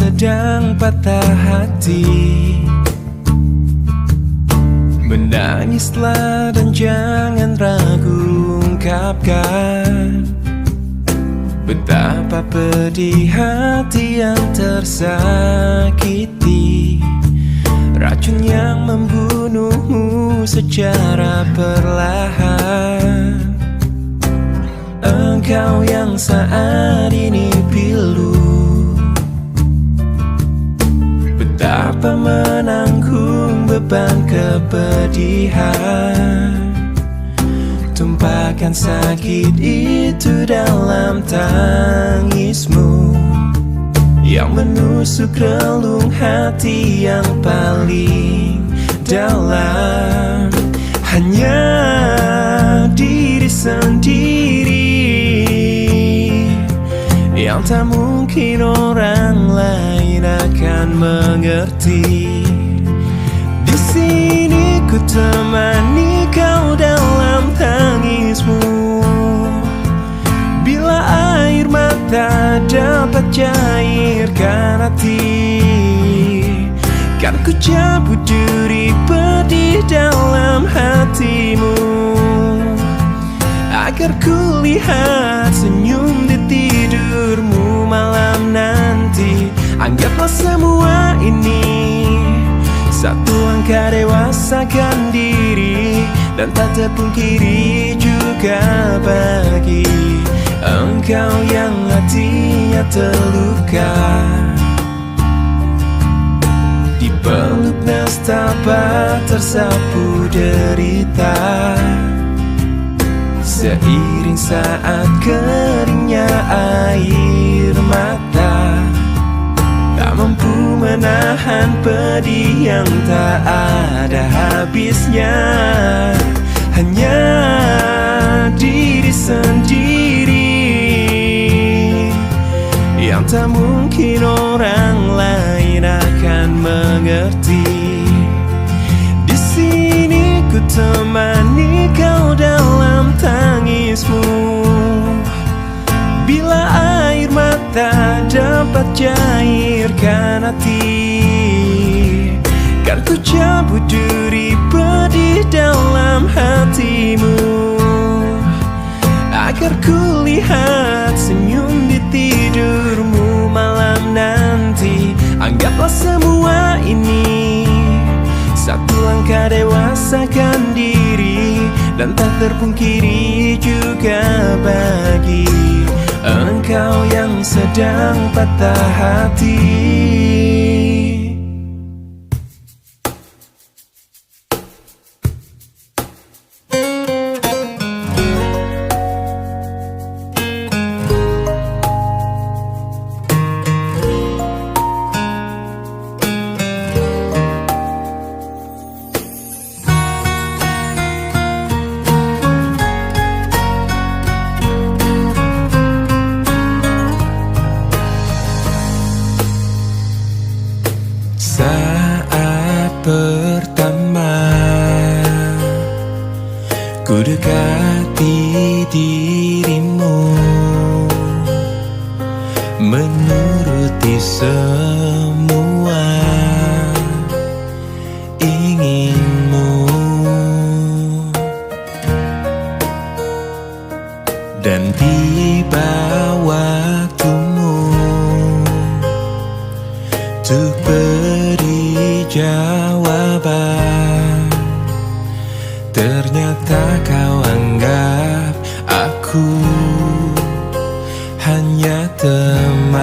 sedang patah hati, menangislah dan jangan ragu ungkapkan betapa pedih hati yang tersakiti. Racun yang membunuhmu secara perlahan. Engkau yang saat ini pilu, betapa menanggung beban kepedihan. Tumpahkan sakit itu dalam tangismu yang menusuk relung hati yang paling dalam. Hanya diri sendiri yang tak mungkin orang lain akan mengerti. Di sini ku temani kau dalam tangismu. Bila air mata dapat cairkan hati, kan ku cabut duri pedih dalam hatimu, agar ku lihat senyum di tidurmu malam nanti. Anggaplah semua ini satu langkah dewasakan diri, dan tak terpungkiri juga bagi engkau yang hatinya terluka. Dipeluk nestapa tersapu derita, seiring saat keringnya air mata, tak mampu menahan pedih yang tak ada habisnya. Hanya diri sendiri yang tak mungkin orang lain akan mengerti. Di sini ku temani kau dalam tangismu. Bila air mata dapat cairkan hati, kan ku cabut duri pedih dalam hatimu, agar ku lihat senyum di tidurmu malam nanti. Anggaplah semua ini satu langkah dewasakan diri, dan tak terpungkiri juga bagi engkau yang sedang patah hati. Saat pertama ku dekati dirimu, menuruti semua inginmu, dan tiba waktumu untuk beri jawaban. Ternyata kau anggap aku hanya teman.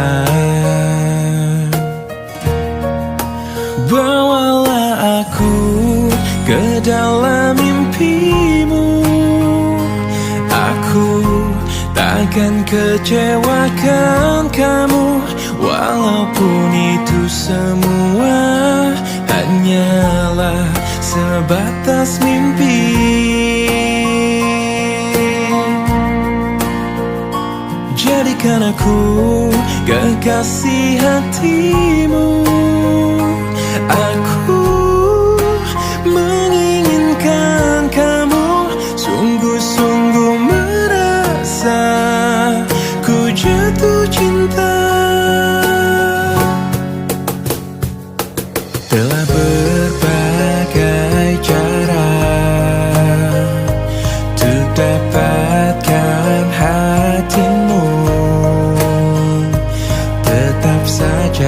Bawalah aku ke dalam mimpimu, aku takkan kecewakan kamu. Walaupun itu semua hanyalah sebatas mimpi. Jadikan aku kekasih hatimu. Aku menginginkan kamu, sungguh-sungguh merasa ku jatuh cinta.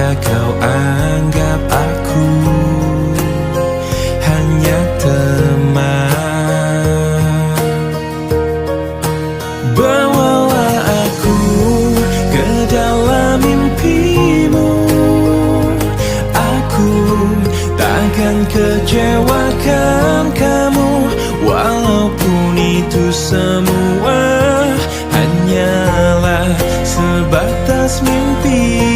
jika kau anggap aku hanya teman. Bawalah aku ke dalam mimpimu, aku takkan kecewakan kamu, walaupun itu semua hanyalah sebatas mimpi.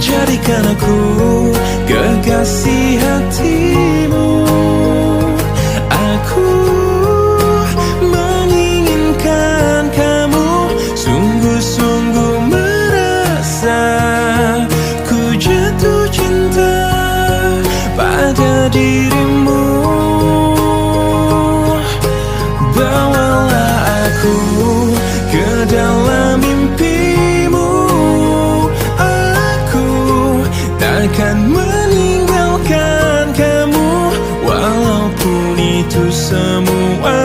Jadikan aku kekasih hatimu, aku menginginkan kamu, sungguh-sungguh merasa ku jatuh cinta pada dirimu. Bawalah aku ke dalam mimpimu, aku takkan meninggalkan kamu, walaupun itu semua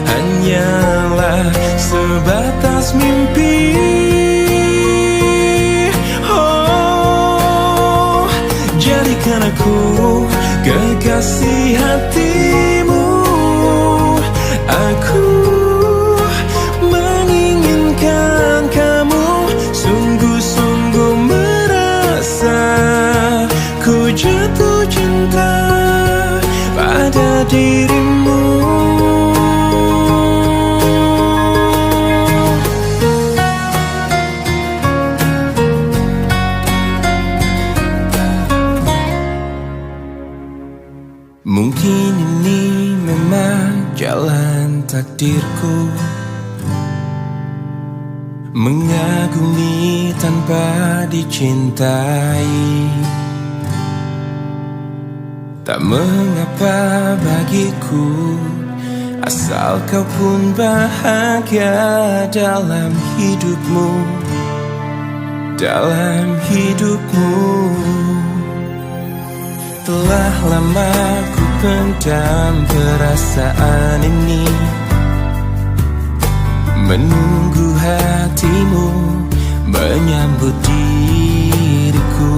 hanyalah sebatas mimpi. Oh, jadikan aku kekasih hatimu, aku menginginkan kamu, sungguh-sungguh merasa ku jatuh cinta pada dirimu. Mungkin ini memang jalan takdirku, mengagumi tanpa dicintai. Tak mengapa bagiku, asal kau pun bahagia dalam hidupmu, dalam hidupmu. Telah lama ku pendam perasaan ini, menunggu hatimu menyambut diriku.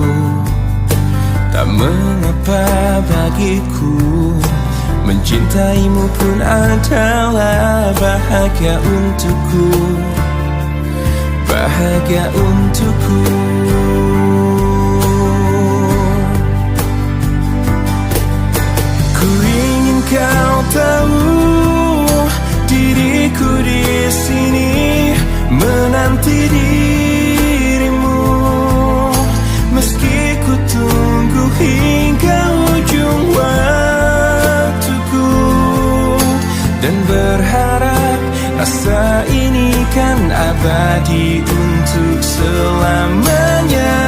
Tak mengapa bagiku, mencintaimu pun adalah bahagia untukku, bahagia untukku. Ku ingin kau tahu, diriku di sini menanti dirimu, meski ku tunggu hingga ujung waktuku, dan berharap rasa ini kan abadi untuk selamanya.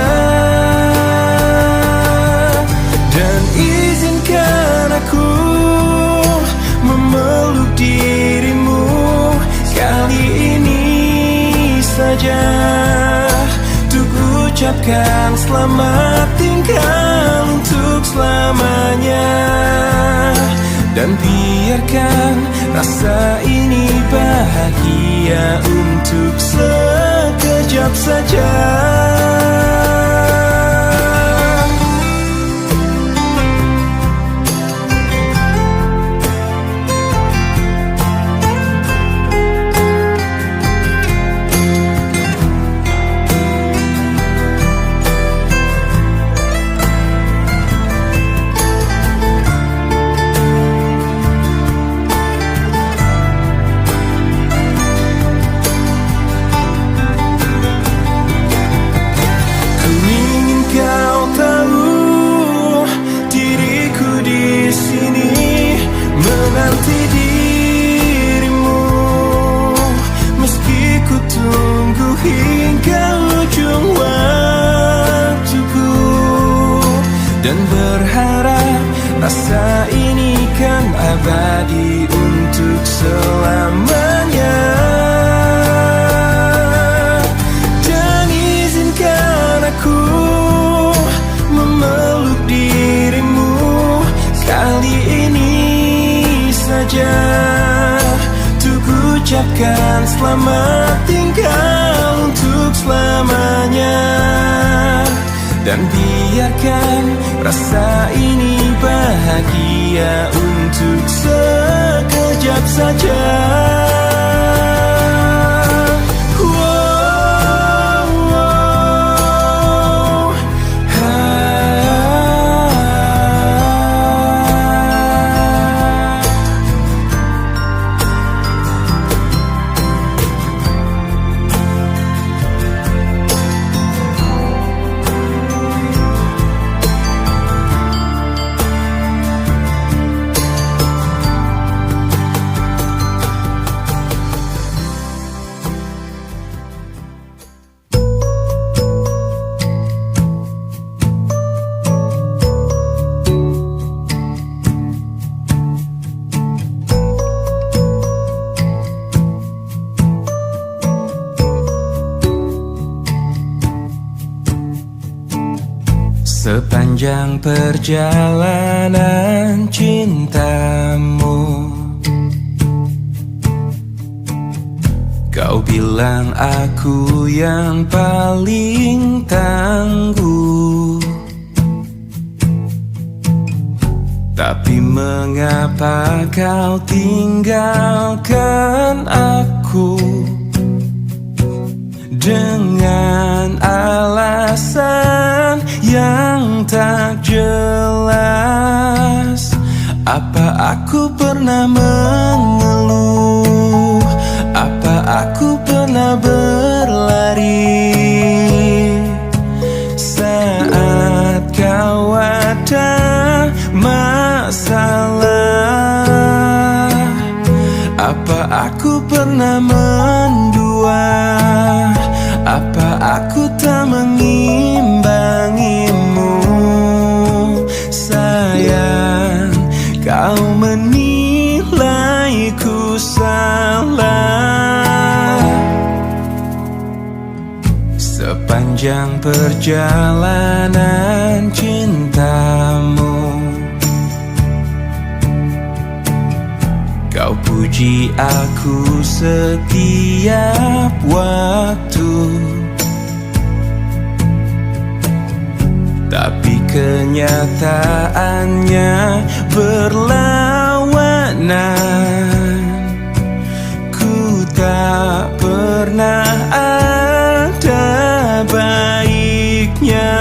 Dan izinkan aku memeluk dirimu kali ini saja, untuk ucapkan selamat tinggal untuk selamanya. Dan biarkan rasa ini bahagia untuk sekejap saja. Menanti dirimu, meski ku tunggu hingga ujung waktuku, dan berharap rasa ini kan abadi untuk selamanya. Dan izinkan aku memeluk dirimu kali ini saja, untuk ucapkan selamat tinggal kau untuk selamanya. Dan biarkan rasa ini bahagia untuk sekejap saja. Sepanjang perjalanan cintamu, kau bilang aku yang paling tangguh. Tapi mengapa kau tinggalkan aku dengan alasan yang tak jelas? Apa aku pernah mengeluh? Apa aku pernah berlari saat kau ada masalah? Apa aku pernah mendua? Apa aku tak mengimbangimu? Sayang, kau menilaiku salah. Sepanjang perjalanan cintamu, kau puji aku setiap waktu. Tapi kenyataannya berlawanan. Ku tak pernah ada baiknya.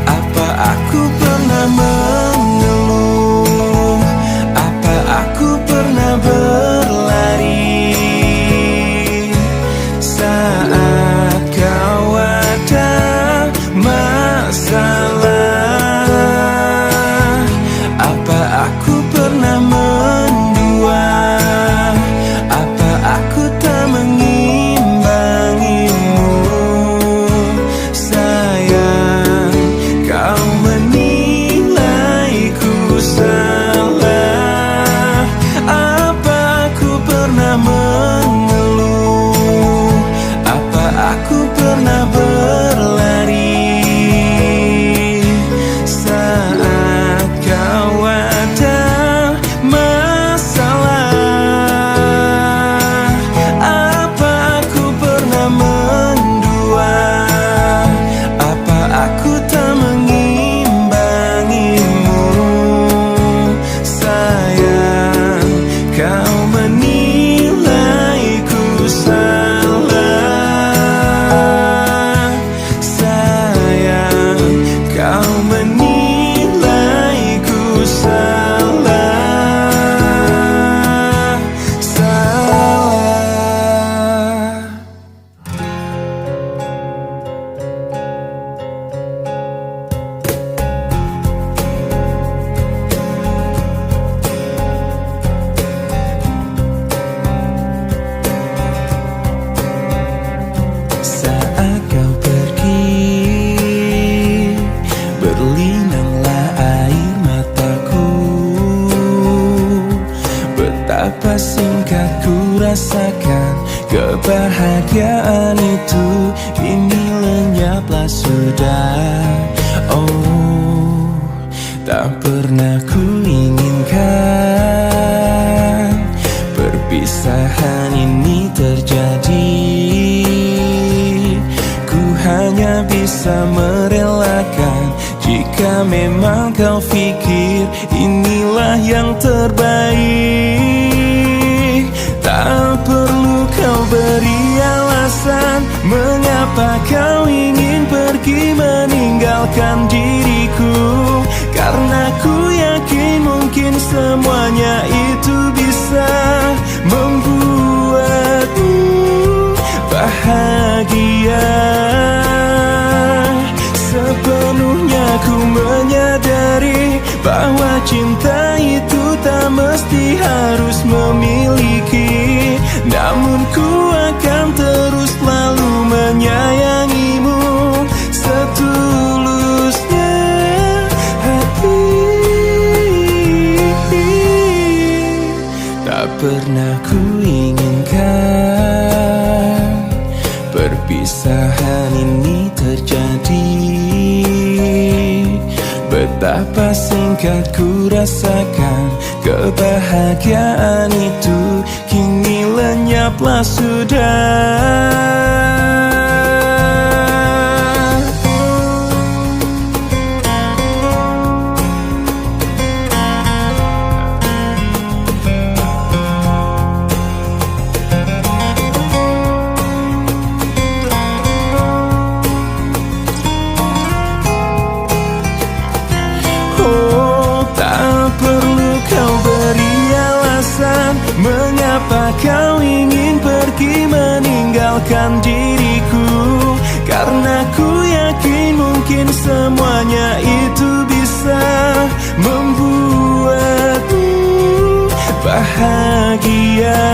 Apa aku pernah mengeluh? Apa aku pernah berlari saat kau ada masalah? Apa aku pernah mendua? Apa aku tak mengimbangimu? Sayang, kau menilaiku salah. Apa aku pernah mengeluh? Apa aku pernah berlari saat kau ada masalah? Apa aku pernah mendua? Apa aku tak mengimbangimu? Sayang, kau menilaiku salah. Sayang, kau menilaiku salah. Salah. Saat kau pergi, berlinanglah air mataku. Betapa singkat ku rasakan kebahagiaan itu. Kini lenyaplah sudah. Oh, tak pernah ku inginkan perpisahan ini terjadi, ku hanya bisa merelakan jika memang kau pikir inilah yang terbaik. Tak perlu kau beri alasan mengapa kau ingin pergi meninggalkan diriku, karena ku yakin mungkin semuanya itu bisa membuatmu bahagia. Sepenuhnya ku menyadari bahwa cinta itu tak mesti harus memiliki, namun ku akan terus selalu menyayangimu setulusnya hati. Tak pernah ku inginkan perpisahan ini terjadi. Betapa singkat ku rasakan kebahagiaan itu, kini lenyaplah sudah. Mengapa kau ingin pergi meninggalkan diriku, karena ku yakin mungkin semuanya itu bisa membuatmu bahagia.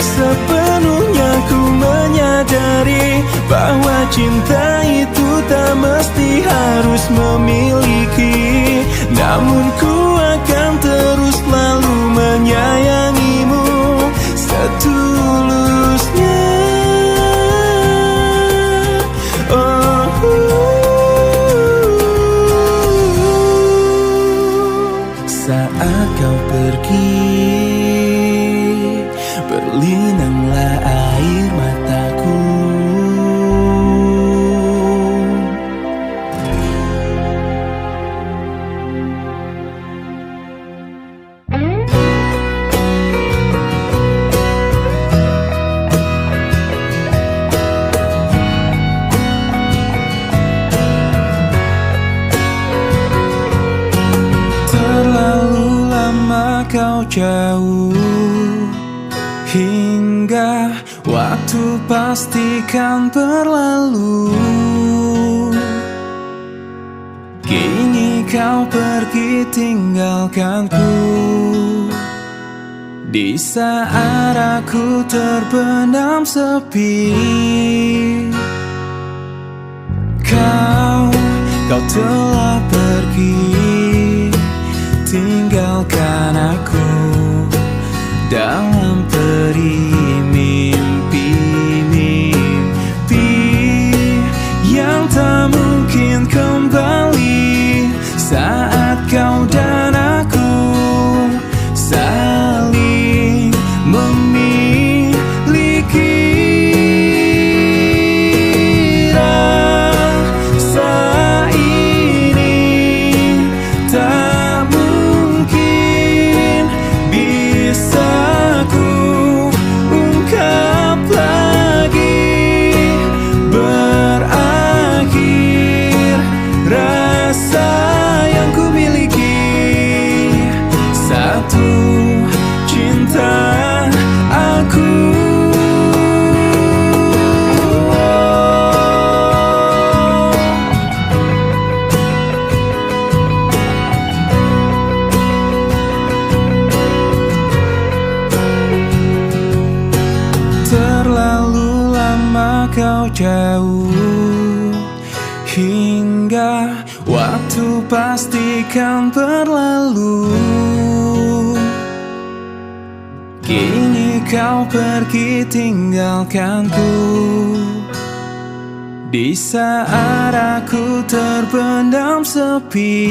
Sepenuhnya ku menyadari bahwa cinta itu tak mesti harus memiliki, namun ku akan terus selalu menyayangimu setulusnya. Saat kau pergi, berlinanglah air mataku. Kau jauh hingga waktu pastikan berlalu. Kini kau pergi tinggalkanku di saat aku terbenam sepi. Kau telah pergi, tinggalkan aku dalam peri mimpi-mimpi yang tak mungkin kembali saat kau dan aku saling memiliki. Rasa ini tak kau jauh hingga waktu pastikan berlalu. Kini kau pergi tinggalkanku di saat aku terpendam sepi.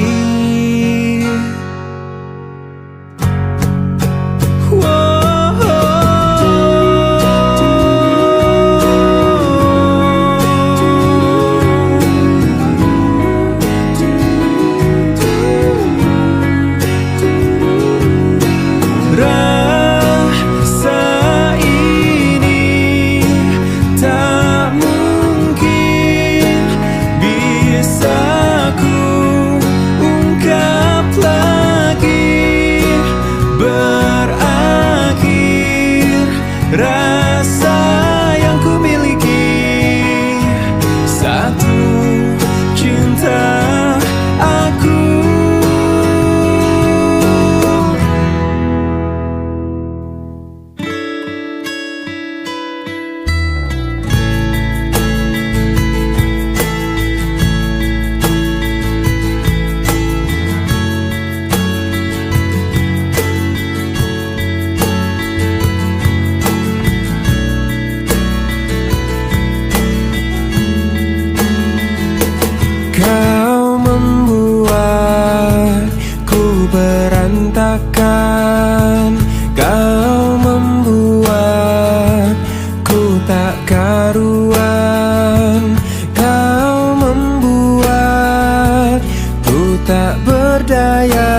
tak karuan. Kau membuat ku tak berdaya.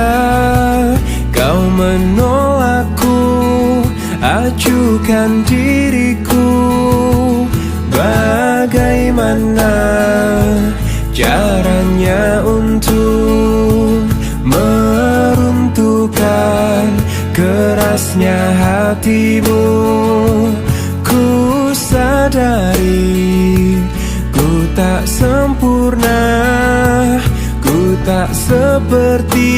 Kau menolakku, acuhkan diriku. Bagaimana caranya untuk meruntuhkan kerasnya hatimu? Ku sadari ku tak sempurna, ku tak seperti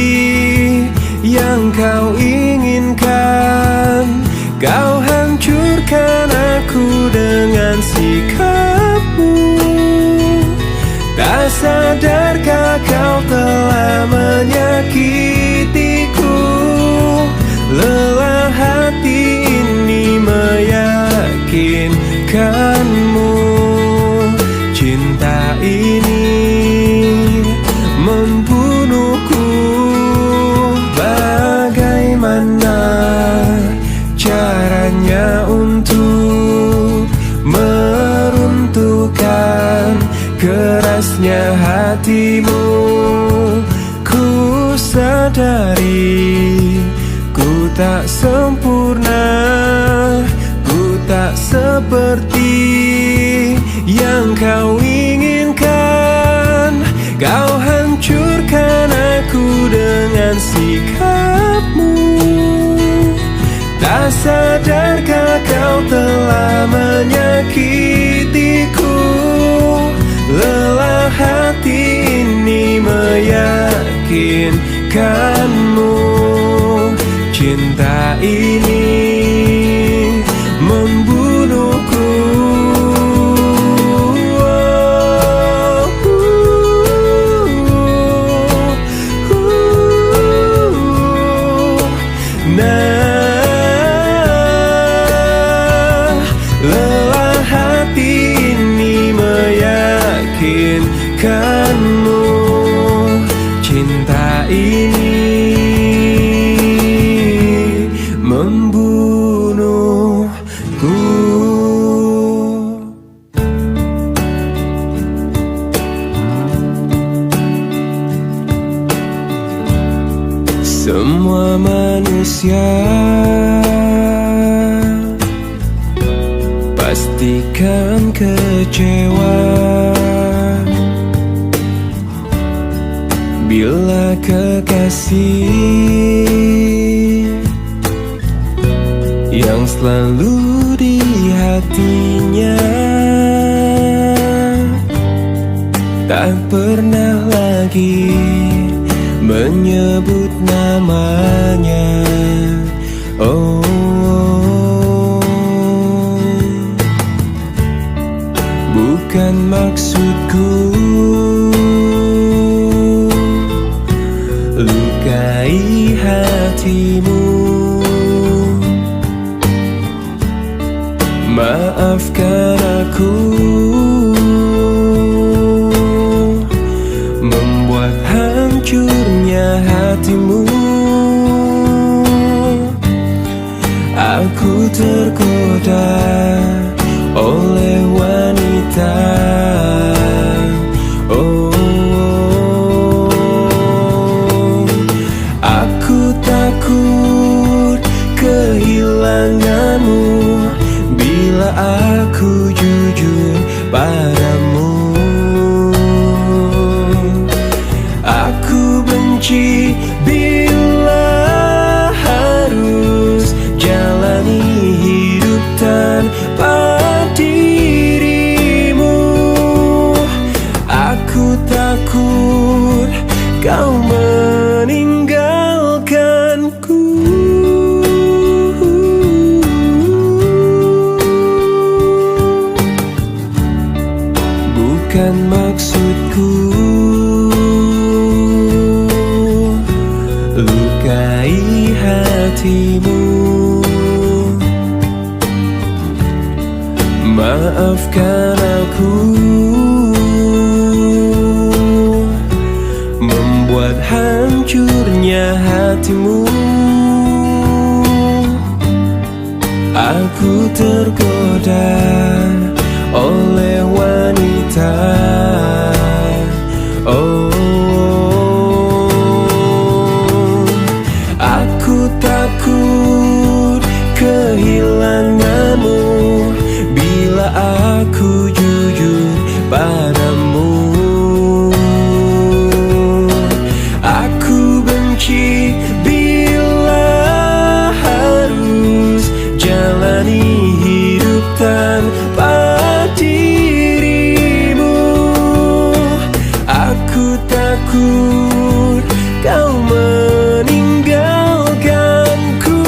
yang kau inginkan. Kau hancurkan aku dengan sikapmu. Tak sadarkah kau telah menyakitiku? Lelah hati ini meyakinkanmu. Cinta ini membunuhku. Bagaimana caranya untuk meruntuhkan kerasnya hatimu? Ku sadari ku tak sempurna, ku tak seperti yang kau inginkan. Kau hancurkan aku dengan sikapmu. Tak sadarkah kau telah menyakitiku? Lelah hati ini meyakinkanmu. Cinta ini membunuhku. Lelah hati ini meyakinkanmu. Cinta ini membunuhku. Semua manusia pastikan kecewa bila kekasih yang selalu di hatinya tak pernah lagi menyebut namanya. Oh, bukan maksudku lukai hatimu. Maafkan aku membuat hancurnya hatimu. Aku tergoda oleh wanita. Oh, aku takut kehilanganmu bila aku jujur padamu. Aku benci bila harus jalani hidup tanpa dirimu. Aku takut kau meninggalkanku. Bukan maksudku lukai hatimu. Maafkan aku membuat hancurnya hatimu. Aku tergoda aku jujur padamu. Aku benci bila harus jalani hidup tanpa dirimu. Aku takut kau meninggalkanku.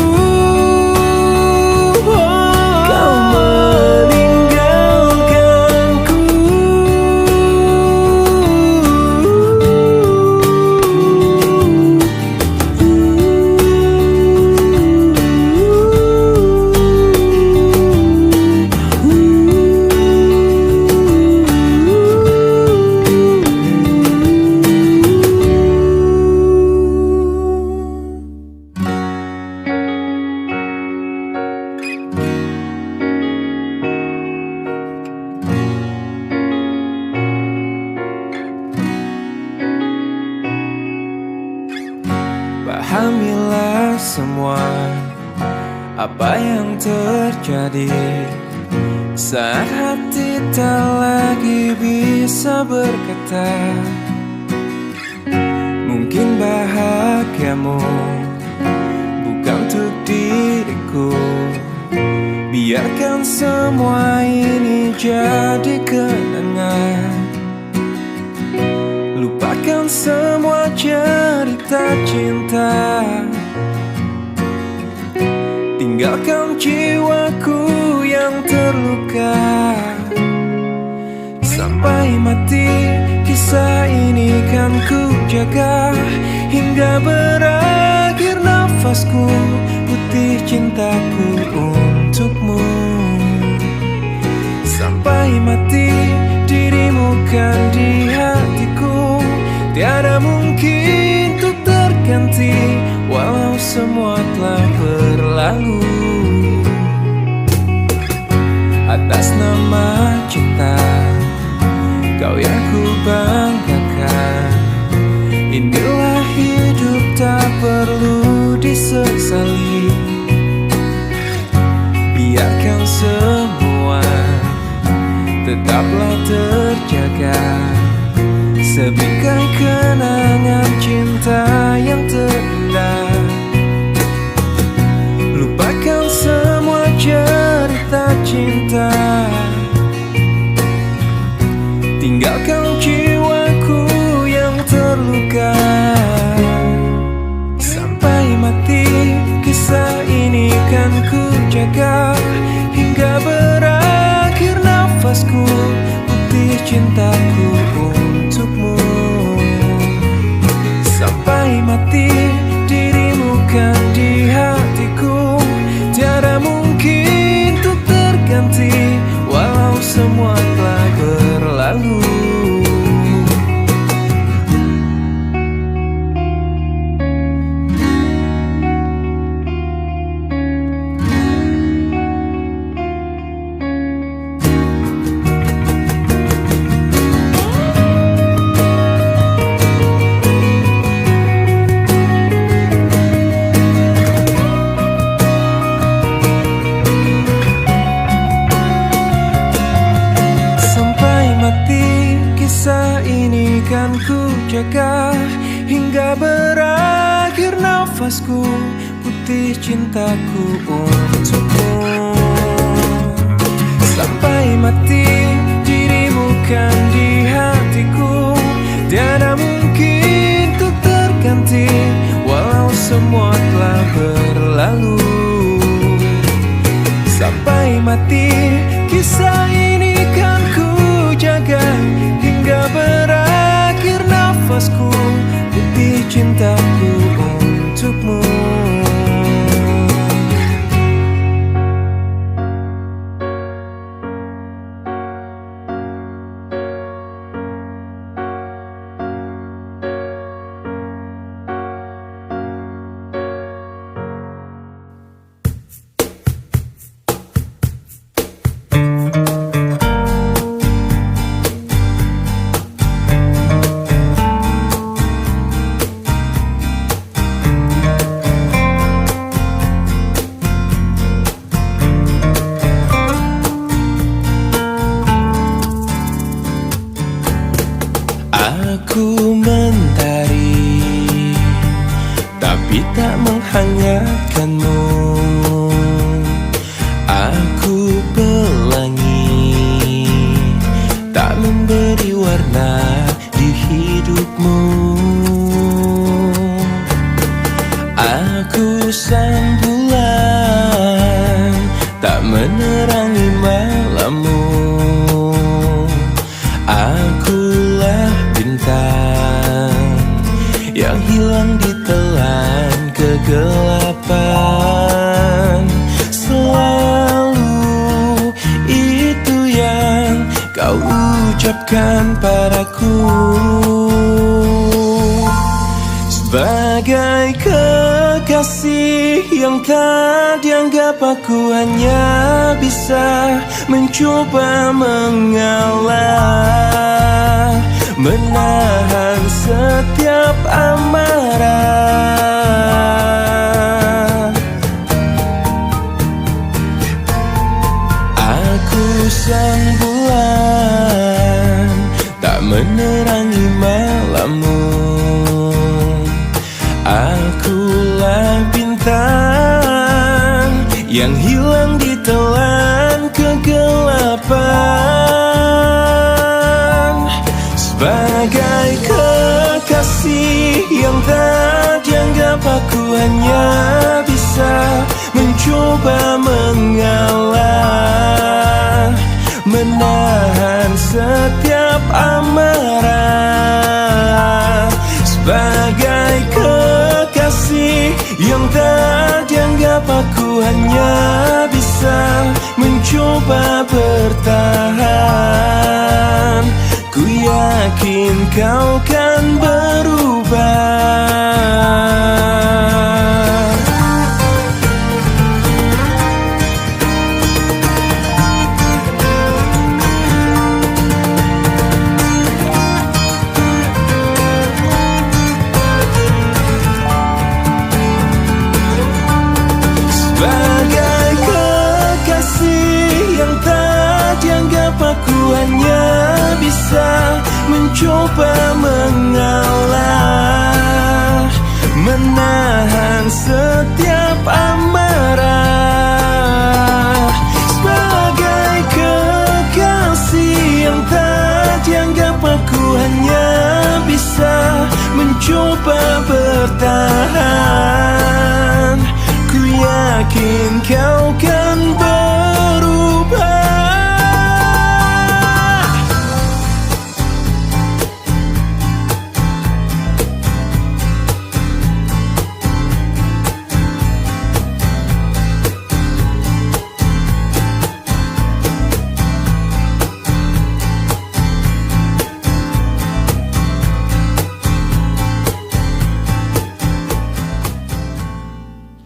Kau meninggalkanku. Pahamilah semua apa yang terjadi saat hati tak lagi bisa berkata. Mungkin bahagiamu bukan untuk diriku. Biarkan semua ini jadi kenangan. Lupakan semua cerita cinta. Tinggalkan jiwaku yang terluka. Sampai mati kisah ini kan ku jaga. Hingga berakhir nafasku, putih cintaku untukmu. Sampai mati dirimu kan di hatiku. Tiada mungkin untuk terganti walau semua telah berlalu. Atas nama cinta kau yang ku banggakan. Inilah hidup tak perlu disesali. Biarkan semua tetaplah terjaga. Sebingkai kenangan cinta yang terindah. Lupakan semua cerita cinta. Tinggalkan jiwaku yang terluka. Sampai mati kisah ini kan ku jaga. Hingga berakhir nafasku, putih cintaku untukmu. Sampai mati dirimu kan di hatiku. Tiada mungkin untuk terganti walau semua telah berlalu. Kisah ini kan ku jaga. Hingga berakhir nafasku, putih cintaku untukmu. Sampai mati dirimu kan di hatiku. Tiada mungkin untuk terganti walau semua telah berlalu. Sampai mati kisah ini kan ku jaga. Hingga berakhir nafasku, putih cintaku untukmu. mengabaikanmu. Aku pelangi, tak memberi warna di hidupmu. Aku sang bulan, tak menerangi malammu. Akulah bintang yang hilang ditelan kegelapan. Selalu itu yang kau ucapkan padaku. Sebagai kekasih yang tak dianggap, aku hanya bisa mencoba mengalah, menahan setiap amarah. Aku sang bulan, tak menerangi malammu. Akulah bintang yang hilang ditelan kegelapan. Sebagai kekasih yang tak dianggap, aku hanya bisa mencoba mengalah, menahan setiap amarah. Sebagai kekasih yang tak dianggap, aku hanya bisa mencoba bertahan. Ku yakin kau kan berubah. Sebagai kekasih yang tak dianggap, aku hanya bisa mencoba mengalah, menahan setiap amarah. Sebagai kekasih yang tak dianggap, aku hanya bisa mencoba bertahan. Ku yakin kau kan berubah.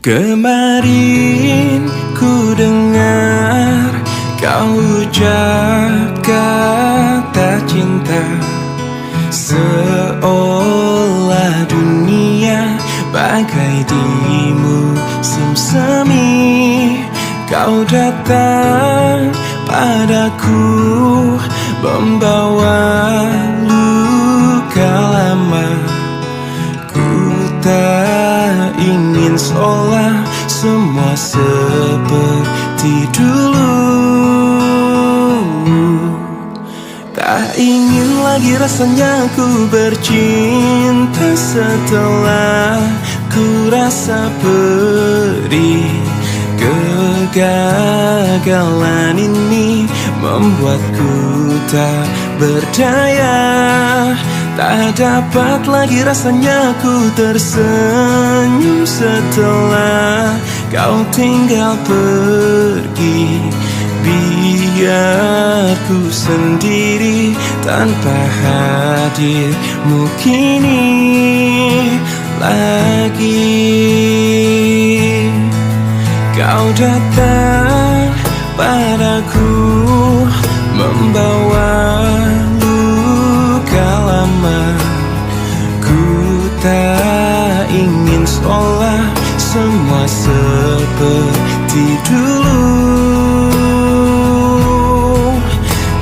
Kemarin ku dengar kau ucap kata cinta, seolah dunia bagai di musim semi. Kau datang padaku membawa luka lama. Ku tak ingin seolah semua seperti dulu. Tak ingin lagi rasanya ku bercinta setelah ku rasa perih. Kegagalan ini membuatku tak berdaya. Tak dapat lagi rasanya ku tersenyum setelah kau tinggal pergi. Biar ku sendiri tanpa hadirmu kini lagi. Kau datang padaku membawa luka lama. Ku tak ingin seolah semua seperti dulu.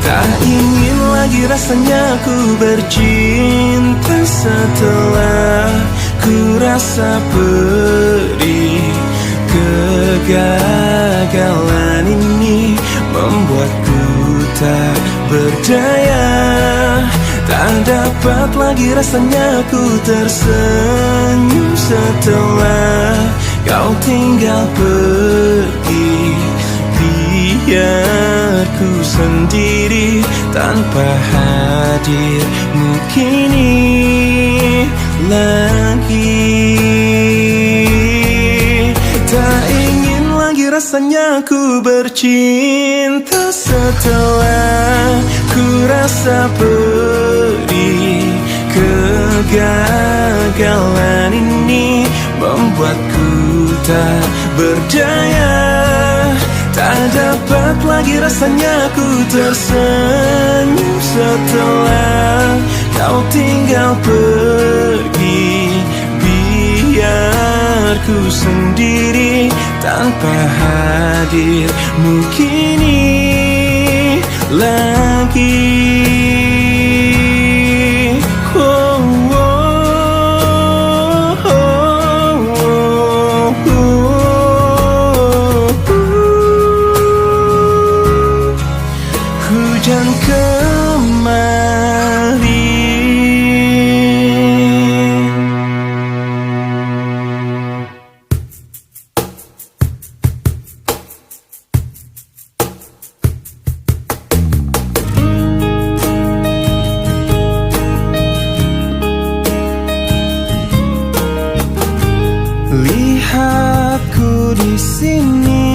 Tak ingin lagi rasanya ku bercinta setelah ku rasa perih. Kegagalan ini membuatku tak berdaya. Tak dapat lagi rasanya ku tersenyum setelah kau tinggal pergi. Biar ku sendiri tanpa hadirmu kini lagi. Tak ingin lagi rasanya ku bercinta setelah ku rasa perih. Kegagalan ini membuatku tak berdaya. Tak dapat lagi rasanya ku tersenyum setelah kau tinggal pergi. Biar ku sendiri tanpa hadirmu kini lagi. Hujan kembali. Lihatku di sini,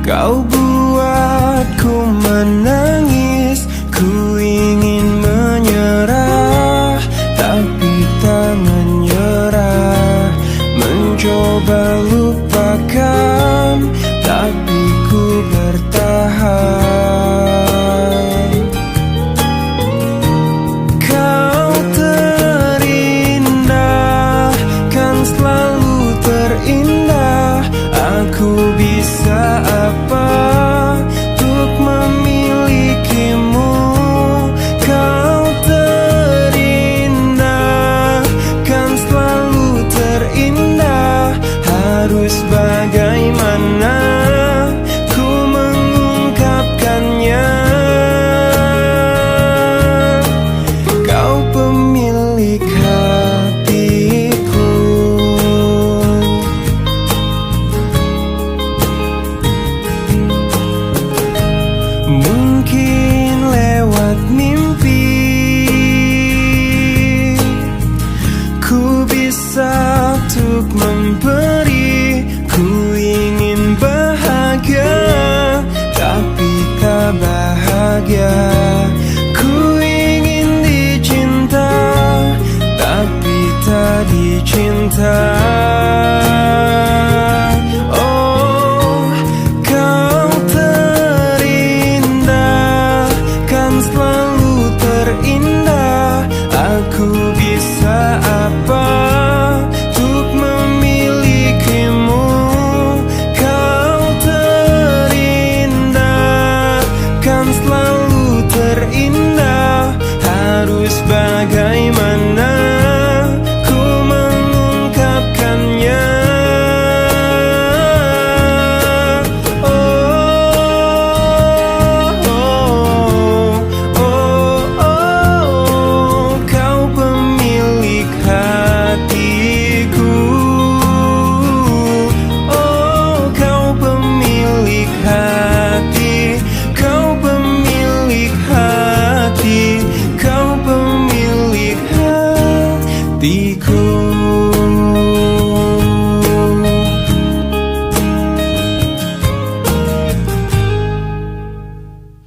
kau buatku menangis. Ku ingin menyerah, tapi tak menyerah. Mencoba lupakan, tapi ku bertahan. Kau terindah, kan selalu terindah. Aku bisa apa untuk memilikimu? Kau terindah, kan selalu terindah. Harus bagaimana ku mengungkapkannya? Kau pemilik hatiku. Mungkin lewat mimpi ku bisa untuk memberi. Ku ingin bahagia, tapi tak bahagia. Ku ingin dicinta, tapi tak dicinta. Oh, kau terindah, kan selalu terindah. Aku bisa apa untuk memilikimu? Kau terindah, kan selalu terindah. Harus bagaimana ku mengungkapkannya? Kau pemilik hatiku. Oh, kau pemilik hati. Kau pemilik hati. Kau pemilik hatiku.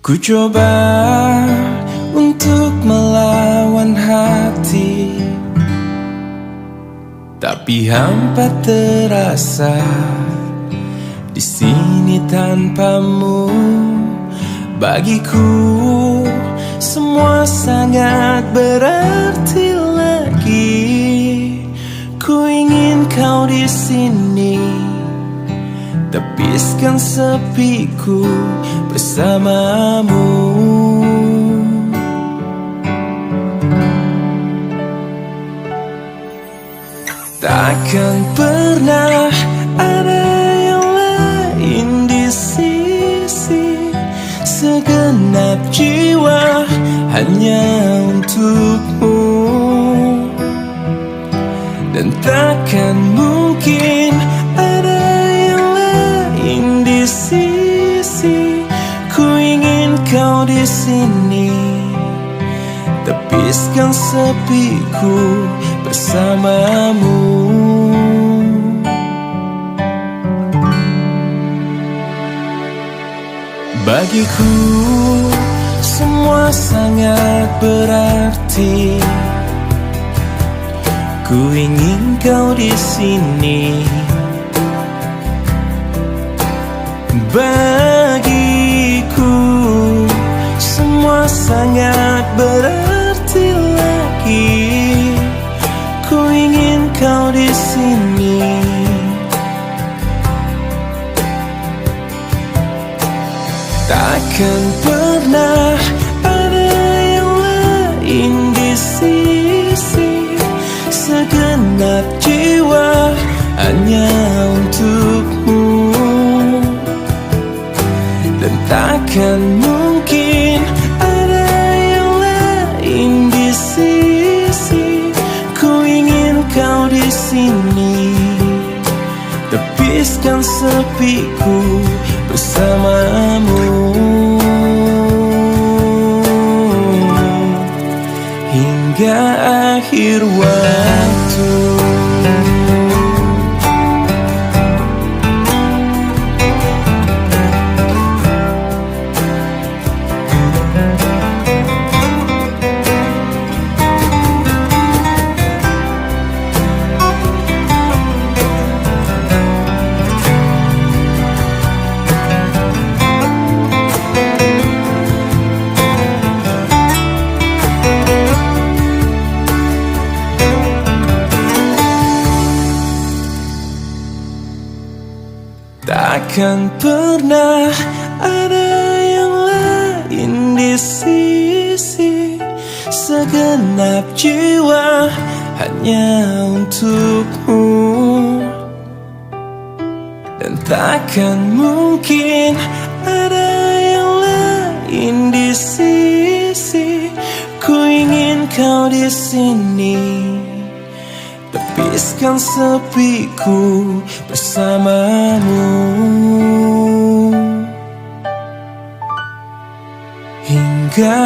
Ku coba untuk melawan hati, tapi hampa terasa di sini tanpamu. Bagiku semua sangat berarti lagi. Ku ingin kau di sini, tepiskan sepiku bersamamu. Takkan pernah ada yang lain di sisi, segenap jiwa hanya untukmu. Dan takkan mungkin ada yang lain di sisi, ku ingin kau di sini, tepiskan sepiku bersamamu. Bagiku semua sangat berarti. Ku ingin kau di sini. Bagiku semua sangat berarti lagi. Ku ingin kau di sini. Takkan pernah ada yang lain di sisi, segenap jiwa hanya untukmu. Dan takkan mungkin ada yang lain di sisi, ku ingin kau di sini, tepiskan sepiku bersamamu. Hingga akhir waktu. Takkan pernah ada yang lain di sisi, segenap jiwa hanya untukmu. Dan takkan mungkin ada yang lain di sisi, ku ingin kau di sini, tepiskan sepiku bersamamu. Hingga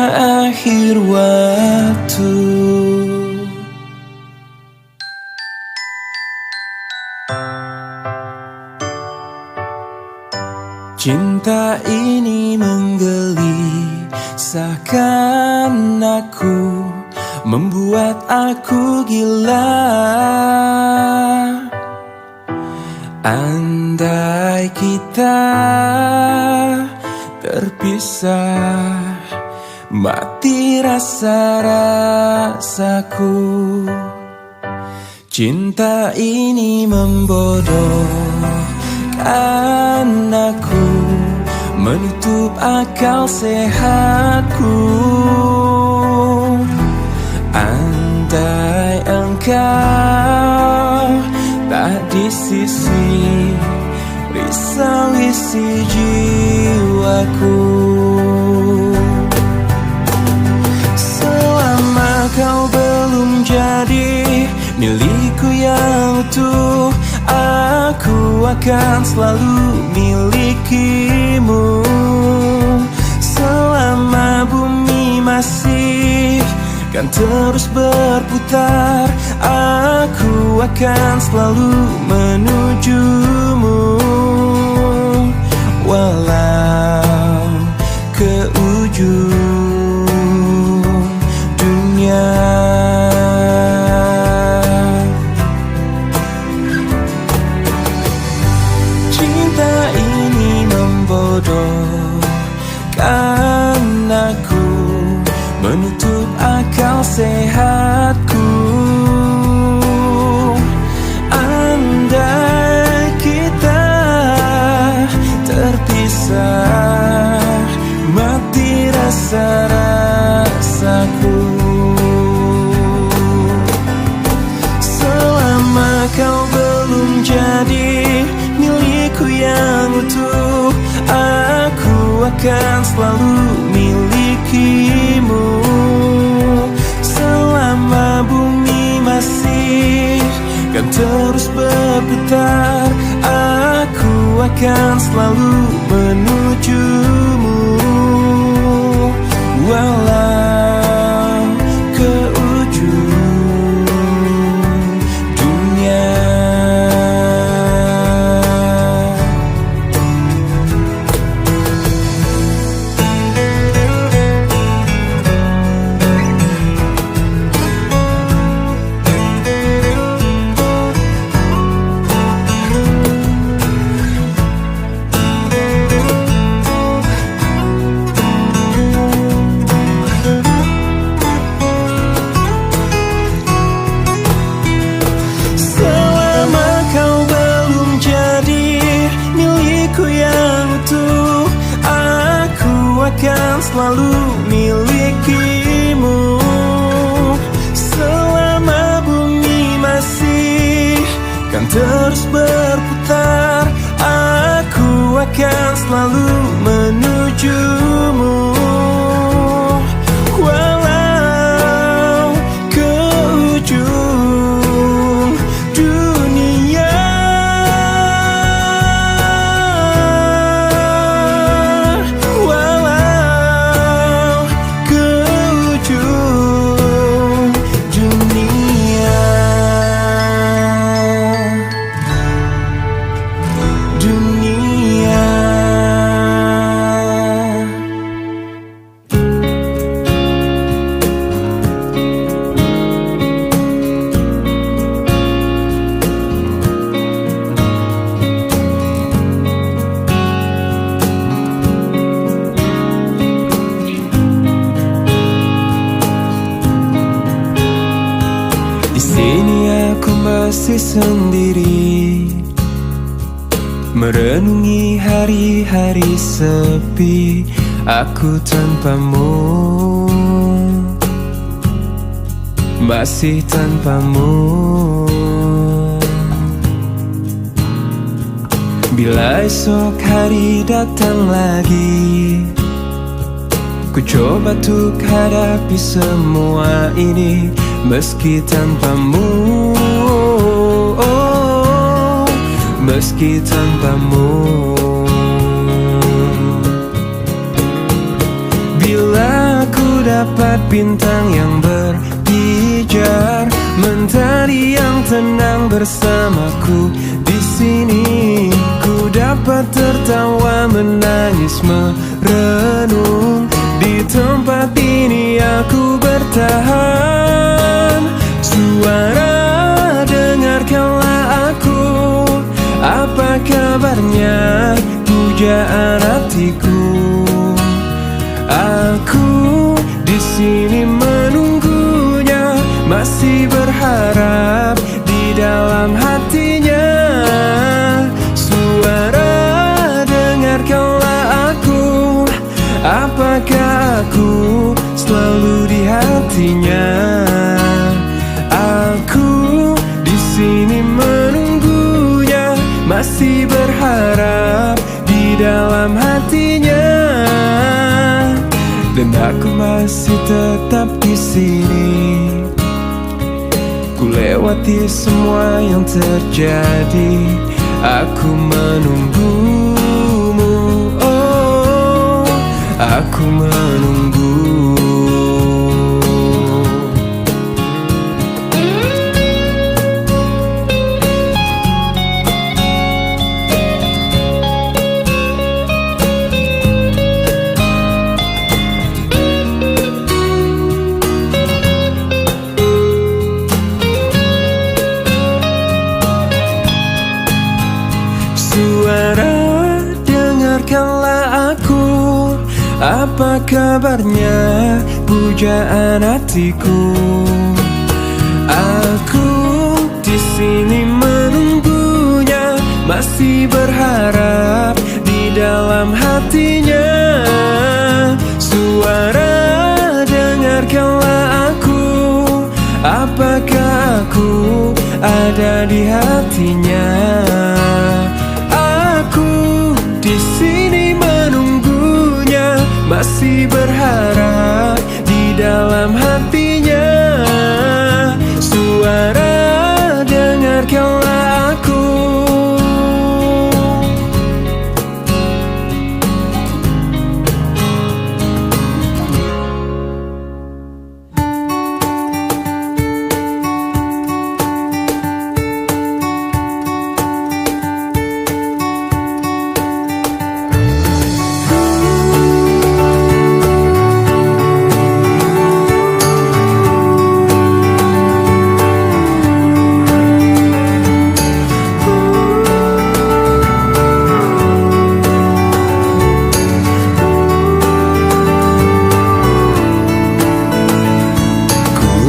akhir waktu. Cinta ini menggelisahkan aku, membuat aku gila. Andai kita terpisah, mati rasa-rasaku. Cinta ini membodohkan aku, menutup akal sehatku. Andai engkau tak di sisi, risau isi jiwaku. Selama kau belum jadi milikku yang utuh, aku akan selalu milikimu. Selama bumi masih kan terus berputar, aku akan selalu menujumu, walau ke ujung dunia. Cinta ini membodohkan aku, menutup akal sehatku. Andai kita terpisah, mati rasa-rasaku. Selama akan selalu milikimu. Selama bumi masih kan terus berputar, aku akan selalu menujumu. Walau ke ujung dunia. Akan selalu milikimu. Selama bumi masih kan terus berputar, aku akan selalu menujumu. Walau ke ujung dunia. Di sini aku masih sendiri, merenungi hari-hari sepi aku tanpamu, masih tanpamu. Bila esok hari datang lagi, ku coba untuk hadapi semua ini meski tanpamu, meski tanpamu. Bila ku dapat bintang yang berpijar, mentari yang tenang bersamaku di sini, ku dapat tertawa, menangis, merenung. Di tempat ini aku bertahan. Suara, dengarkanlah aku. Apa kabarnya pujaan hatiku? Aku di sini menunggunya, masih berharap di dalam hatinya. Suara, dengarkanlah aku. Apakah aku selalu di hatinya? Aku di sini menunggunya, masih berharap di dalam hatinya. Dan aku masih tetap di sini. Ku lewati semua yang terjadi, aku menunggumu. Oh, aku menunggu. Suara, dengarkanlah aku. Apa kabarnya pujaan hatiku? Aku di sini menunggunya, masih berharap di dalam hatinya. Suara, dengarkanlah aku. Apakah aku ada di hatinya? Aku di sini menunggunya, masih berharap di dalam hatinya. Suara dengarkanlah aku.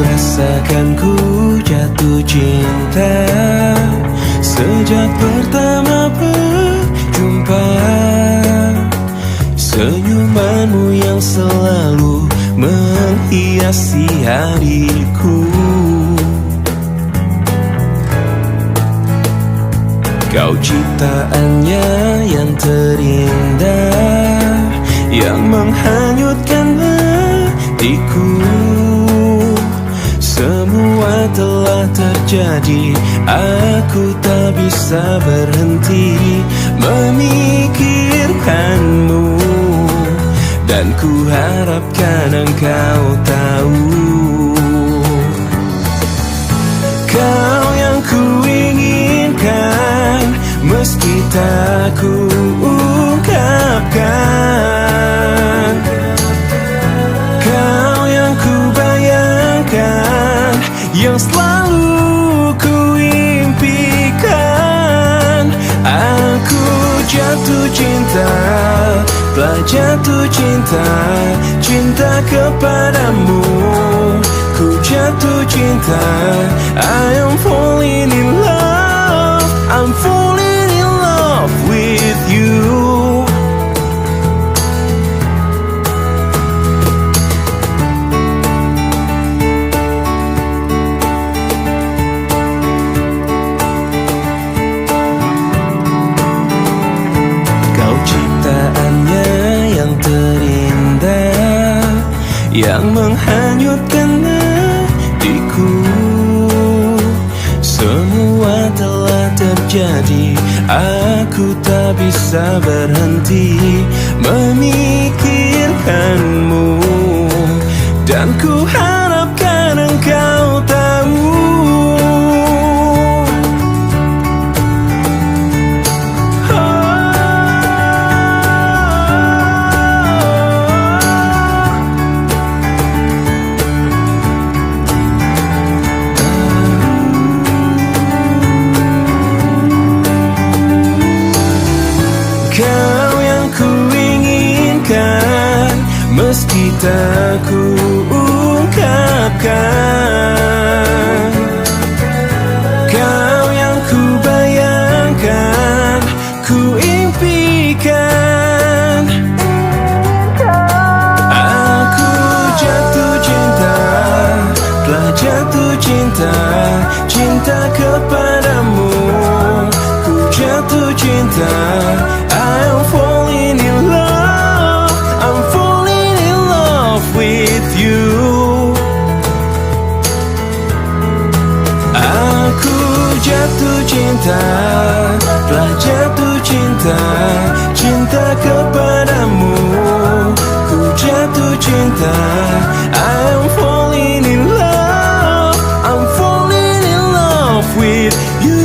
Rasakan ku jatuh cinta sejak pertama berjumpa. Senyumanmu yang selalu menghiasi hariku. Kau ciptaannya yang terindah, yang menghanyutkan hatiku. Semua telah terjadi, aku tak bisa berhenti memikirkanmu. Dan ku harapkan engkau tahu, kau yang ku inginkan, meski tak ku ungkapkan. Kau yang ku bayangkan, yang selalu ku impikan. Aku jatuh cinta, telah jatuh cinta, cinta kepadamu. Ku jatuh cinta, I am falling in love, I'm falling in love with you. Terindah, yang menghanyutkan hatiku. Semua telah terjadi, aku tak bisa berhenti memikirkanmu. Dan ku harapkan engkau tahu, meski tak ku ungkapkan. Kau yang ku bayangkan, ku impikan. Aku jatuh cinta, telah jatuh cinta, cinta kepadamu. Ku jatuh cinta, I am falling in love, I'm falling in love with you. Aku jatuh cinta, telah jatuh cinta, cinta kepadamu. Ku jatuh cinta, I am falling in love, I'm falling in love with you.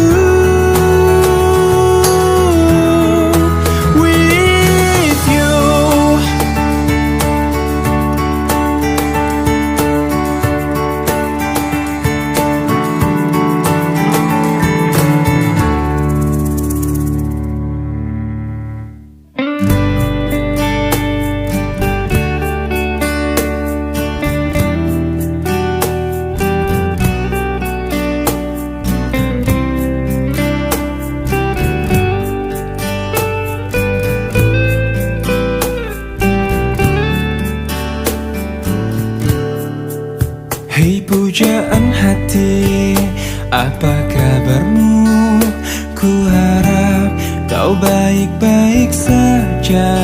Hei pujaan hati, apa kabarmu? Ku harap kau baik-baik saja.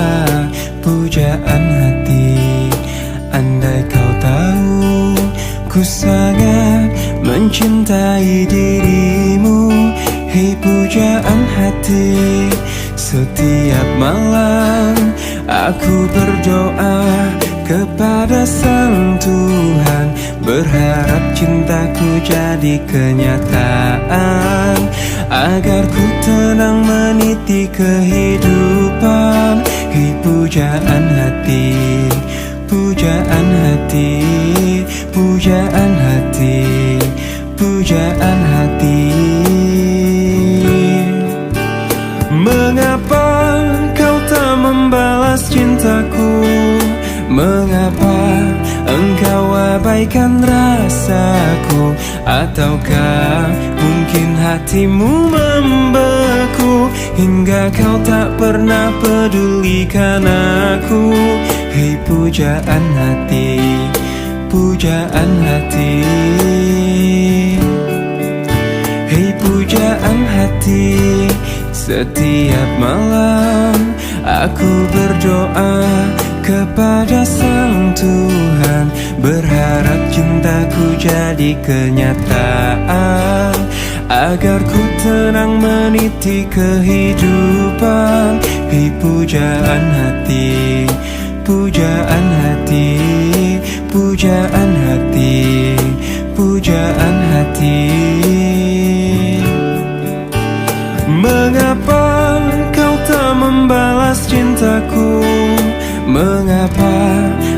Pujaan hati, Ku sangat mencintai dirimu. Hei pujaan hati, setiap malam aku berdoa kepada Sang Tuhan, berharap cintaku jadi kenyataan, agar ku tenang meniti kehidupan. Hei pujaan hati, pujaan hati, pujaan hati, pujaan hati. Mengapa kau tak membalas cintaku? Mengapa engkau abaikan rasaku? Ataukah mungkin hatimu membeku hingga kau tak pernah pedulikan aku? Hei pujaan hati, pujaan hati, hei pujaan hati. Setiap malam aku berdoa kepada Sang Tuhan, berharap cintaku jadi kenyataan, agar ku tenang meniti kehidupan. Hei pujaan hati, pujaan hati, pujaan hati, pujaan hati. Mengapa kau tak membalas cintaku? Mengapa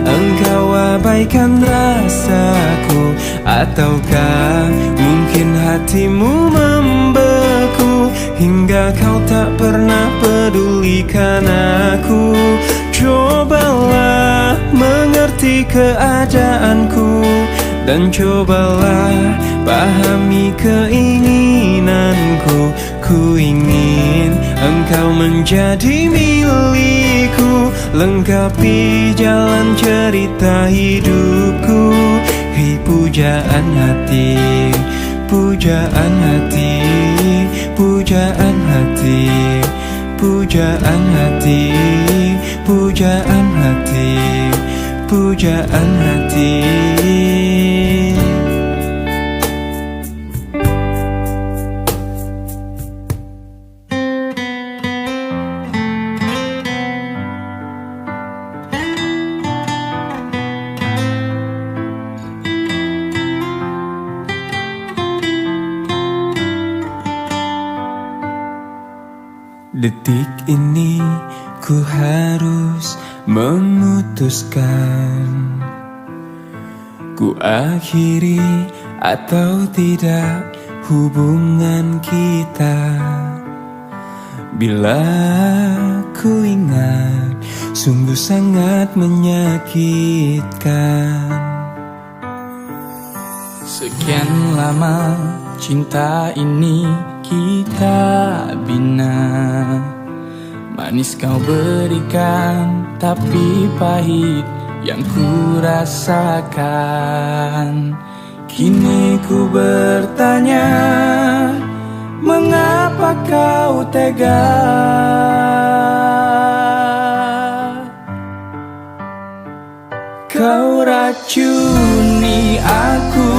engkau abaikan rasaku? Ataukah mungkin hatimu membeku hingga kau tak pernah pedulikan aku? Cobalah mengerti keadaanku, dan cobalah pahami keinginanku. Ku ingin engkau menjadi milikku, lengkapi jalan cerita hidupku. Hei pujaan hati, pujaan hati, pujaan hati, pujaan hati, pujaan hati, pujaan hati. Detik ini ku harus memutuskan, ku akhiri atau tidak hubungan kita. Bila ku ingat, sungguh sangat menyakitkan. Sekian lama cinta ini kita bina, manis kau berikan, tapi pahit yang ku rasakan. Kini ku bertanya, mengapa kau tega? Kau racuni aku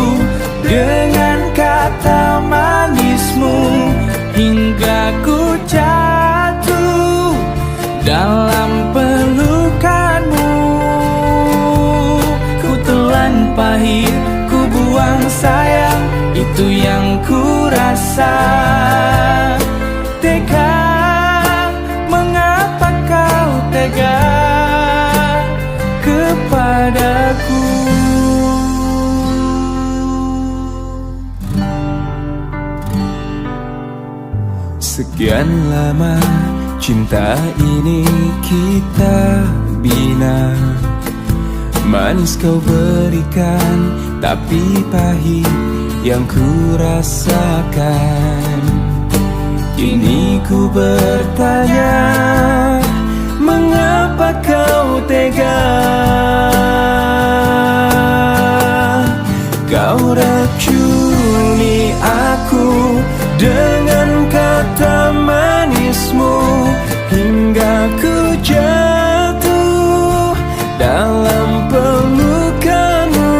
dengan kata manismu, hingga ku jatuh dalam pelukanmu. Ku telan pahit, ku buang sayang, itu yang ku rasa. Tega, mengapa kau tega kepadaku? Sekian lama cinta ini kita bina, manis kau berikan, tapi pahit yang ku rasakan. Kini ku bertanya, mengapa kau tega? Kau racuni aku dengan kata manismu, hingga ku jatuh dalam pelukanmu.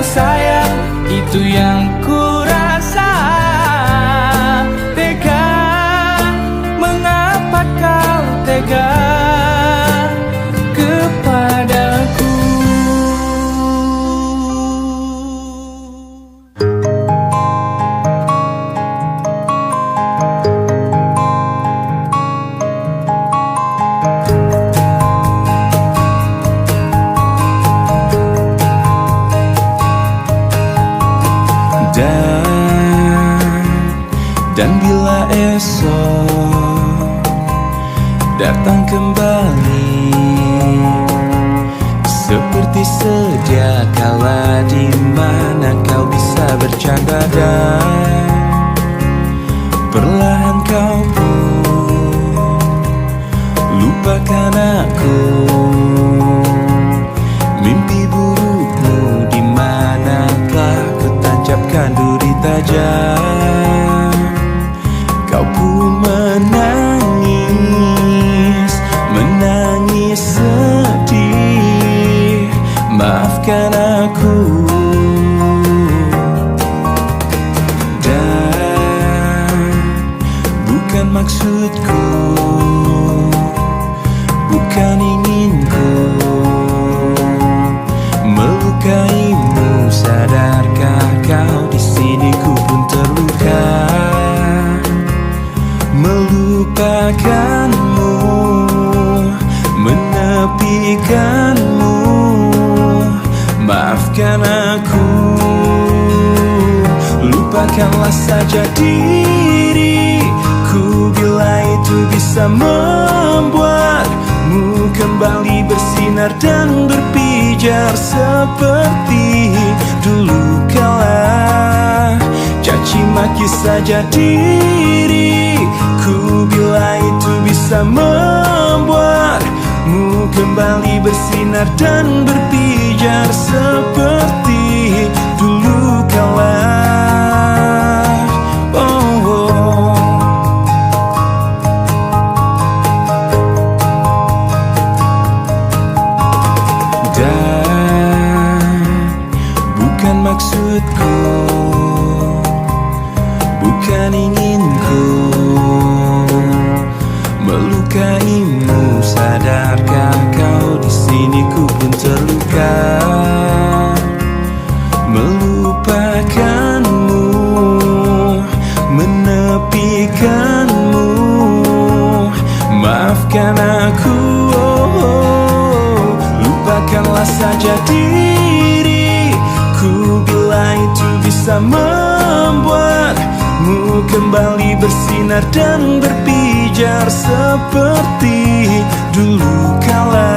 sayang, itu yang ku rasa. Tega, mengapa kau tega kepadaku? Dan bila esok datang kembali seperti sedia kala, di mana kau bisa bercanda dan perlahan kau pun lupakan aku. Mimpi burukmu di mana telah kutancapkan duri tajam. Kau pun menangis, menangis sedih. Maafkan aku. Dan bukan maksudku, bukan inginku melukaimu. Sadarkah kau di sini ku pun terluka, melupakanmu, menepikanmu. Maafkan aku, lupakanlah saja diriku bila itu bisa membuatmu kembali bersinar dan berpijar seperti dulu kala. Caci maki saja diriku bila itu bisa membuatmu kembali bersinar dan berpijar seperti dulu kala. Dan bukan maksudku, bukan inginku melukaimu. Sadarkah kau di sini ku pun terluka, melupakanmu, menepikanmu. Maafkan aku, lupakanlah saja diriku bila itu bisa membuatmu kembali bersinar dan berpijar seperti dulu kala.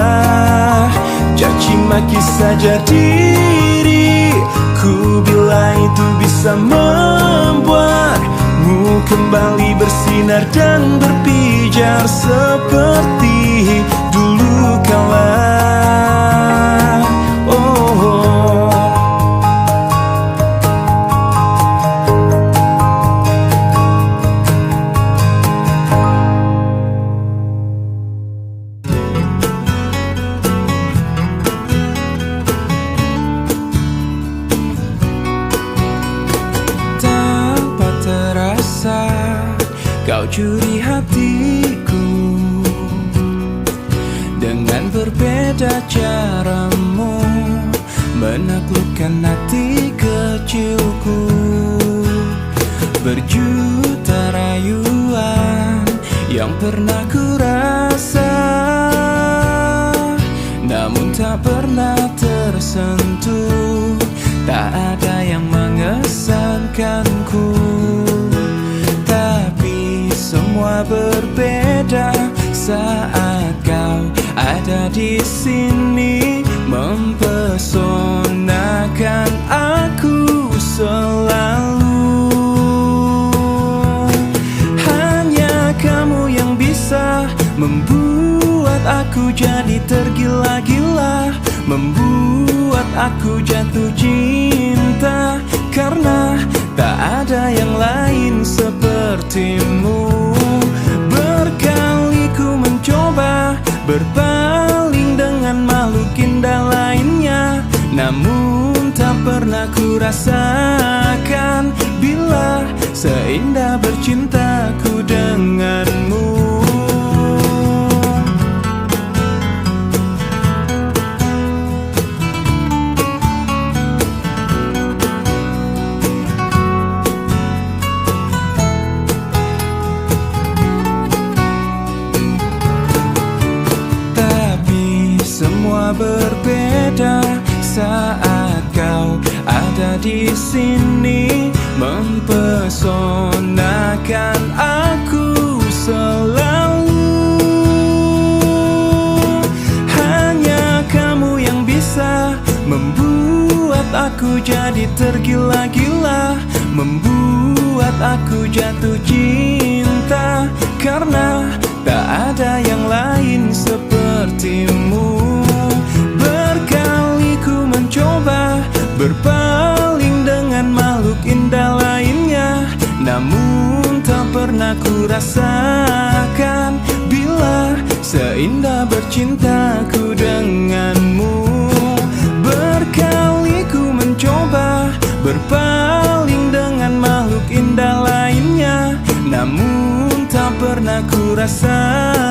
Caci maki saja diriku bila itu bisa membuatmu kembali bersinar dan berpijar seperti dulu kala. Kau curi hatiku dengan berbeda caramu menaklukkan hati kecilku. Berjuta rayuan yang pernah ku rasa, namun tak pernah tersentuh. Tak ada yang mengesankanku, semua berbeda saat kau ada di sini, mempesonakan aku selalu. Hanya kamu yang bisa membuat aku jadi tergila-gila, membuat aku jatuh cinta, karena tak ada yang lain sepertimu. Berkali ku mencoba berpaling dengan makhluk indah lainnya, namun tak pernah rasakan bila seindah bercintaku denganmu. Semua berbeda saat kau ada di sini, mempesonakan aku selalu. Hanya kamu yang bisa membuat aku jadi tergila-gila, membuat aku jatuh cinta, karena tak ada yang lain sepertimu. Berkali ku mencoba berpaling dengan makhluk indah lainnya, namun tak pernah ku rasakan bila seindah bercintaku denganmu. Berkali ku mencoba berpaling dengan makhluk indah lainnya, namun tak pernah ku rasakan